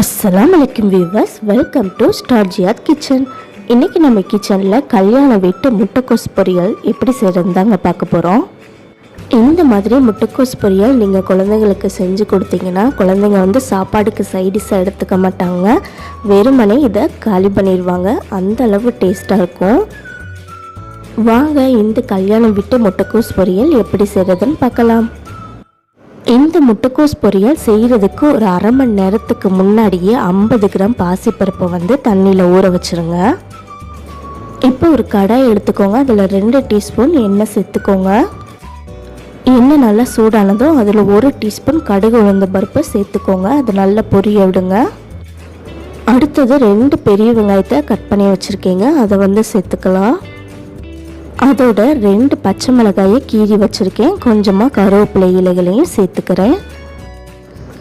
அஸ்ஸலாமு அலைக்கும் viewers, welcome to JIYATH kitchen. இன்றைக்கி நம்ம கிச்சனில் கல்யாண வீட்டு முட்டைக்கோஸ் பொரியல் எப்படி செய்கிறது தாங்க பார்க்க போகிறோம். இந்த மாதிரி முட்டைக்கோஸ் பொரியல் நீங்கள் குழந்தைங்களுக்கு செஞ்சு கொடுத்தீங்கன்னா குழந்தைங்க வந்து சாப்பாடுக்கு சைடிஷாக எடுத்துக்க மாட்டாங்க, வெறுமனே இதை காலி பண்ணிடுவாங்க. அந்த அளவு டேஸ்ட்டாக இருக்கும். வாங்க இந்த கல்யாண வீட்டு முட்டைக்கோஸ் பொரியல் எப்படி செய்கிறதுன்னு பார்க்கலாம். இந்த முட்டைக்கோஸ் பொரியல் செய்கிறதுக்கு ஒரு அரை மணி நேரத்துக்கு முன்னாடியே 50 கிராம் பாசிப்பருப்பை வந்து தண்ணியில் ஊற வச்சுருங்க. இப்போ ஒரு கடாய் எடுத்துக்கோங்க, அதில் 2 டீஸ்பூன் எண்ணெய் சேர்த்துக்கோங்க. எண்ணெய் நல்லா சூடானதும் அதில் 1 டீஸ்பூன் கடுகு உளுந்த பருப்பு சேர்த்துக்கோங்க. அது நல்லா பொரிய விடுங்க. அடுத்தது 2 பெரிய வெங்காயத்தை கட் பண்ணி வச்சுருக்கீங்க, அதை வந்து சேர்த்துக்கலாம். அதோட 2 பச்சை மிளகாயை கீறி வச்சுருக்கேன், கொஞ்சமாக கருவேப்பிலை இலைகளையும் சேர்த்துக்கிறேன்.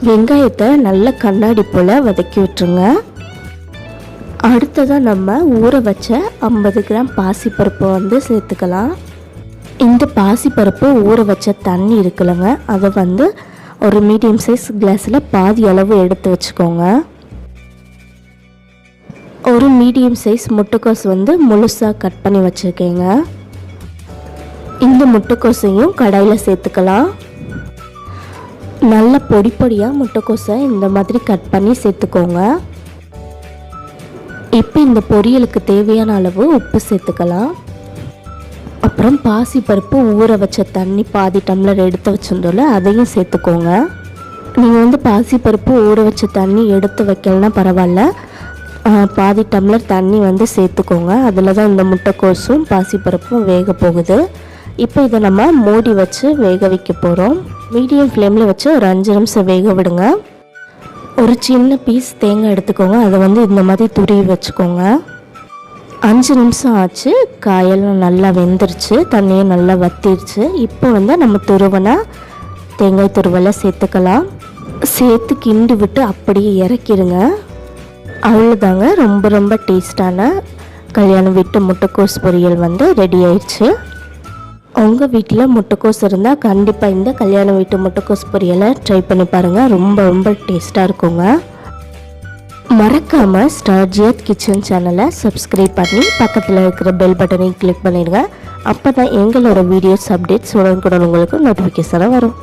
வெங்காயத்தை நல்ல கண்ணாடி போல் வதக்கி விட்டுருங்க. அடுத்ததாக நம்ம ஊற வச்ச 50 கிராம் பாசிப்பருப்பை வந்து சேர்த்துக்கலாம். இந்த பாசிப்பருப்பு ஊற வச்ச தண்ணி இருக்குல்லங்க, அதை வந்து ஒரு மீடியம் சைஸ் கிளாஸில் பாதி அளவு எடுத்து வச்சுக்கோங்க. ஒரு மீடியம் சைஸ் முட்டைக்கோஸ் வந்து முழுசாக கட் பண்ணி வச்சுருக்கேங்க. இந்த முட்டைக்கோசையும் கடாயில் சேர்த்துக்கலாம். நல்ல பொடி பொடியாக முட்டைக்கோஸை இந்த மாதிரி கட் பண்ணி சேர்த்துக்கோங்க. இப்போ இந்த பொரியலுக்கு தேவையான அளவு உப்பு சேர்த்துக்கலாம். அப்புறம் பாசிப்பருப்பு ஊற வச்ச தண்ணி பாதி டம்ளர் எடுத்து வச்சிருந்தோம்ல, அதையும் சேர்த்துக்கோங்க. நீங்கள் வந்து பாசிப்பருப்பு ஊற வச்ச தண்ணி எடுத்து வைக்கலன்னா பரவாயில்ல, பாதி டம்ளர் தண்ணி வந்து சேர்த்துக்கோங்க. அதில் தான் இந்த முட்டைக்கோஸும் பாசிப்பருப்பும் வேக போகுது. இப்போ இதை நம்ம மூடி வச்சு வேக வைக்க போகிறோம். மீடியம் ஃப்ளேமில் வச்சு ஒரு 5 நிமிஷம் வேக விடுங்க. ஒரு சின்ன பீஸ் தேங்காய் எடுத்துக்கோங்க, அதை வந்து இந்த மாதிரி துருவி வச்சுக்கோங்க. 5 நிமிஷம் ஆச்சு, காயெல்லாம் நல்லா வெந்துருச்சு, தண்ணியும் நல்லா வத்திருச்சு. இப்போ வந்து நம்ம துருவனா தேங்காய் துருவலை சேர்த்துக்கலாம். சேர்த்து கிண்டி விட்டு அப்படியே இறக்கிடுங்க. அவ்வளோதாங்க, ரொம்ப ரொம்ப டேஸ்டான கல்யாண வீட்டு முட்டைக்கோஸ் பொரியல் வந்து ரெடி ஆயிடுச்சு. உங்கள் வீட்டில் முட்டைக்கோஸ் இருந்தால் கண்டிப்பாக இந்த கல்யாண வீட்டு முட்டைக்கோஸ் பொரியலை ட்ரை பண்ணி பாருங்கள். ரொம்ப ரொம்ப டேஸ்ட்டாக இருக்குங்க. மறக்காமல் JIYATH கிச்சன் சேனலை சப்ஸ்கிரைப் பண்ணி பக்கத்தில் இருக்கிற பெல் பட்டனையும் கிளிக் பண்ணிடுங்க. அப்போ தான் எங்களோட வீடியோஸ் அப்டேட்ஸ் உடனுக்குடன் உங்களுக்கு நோட்டிஃபிகேஷனாக வரும்.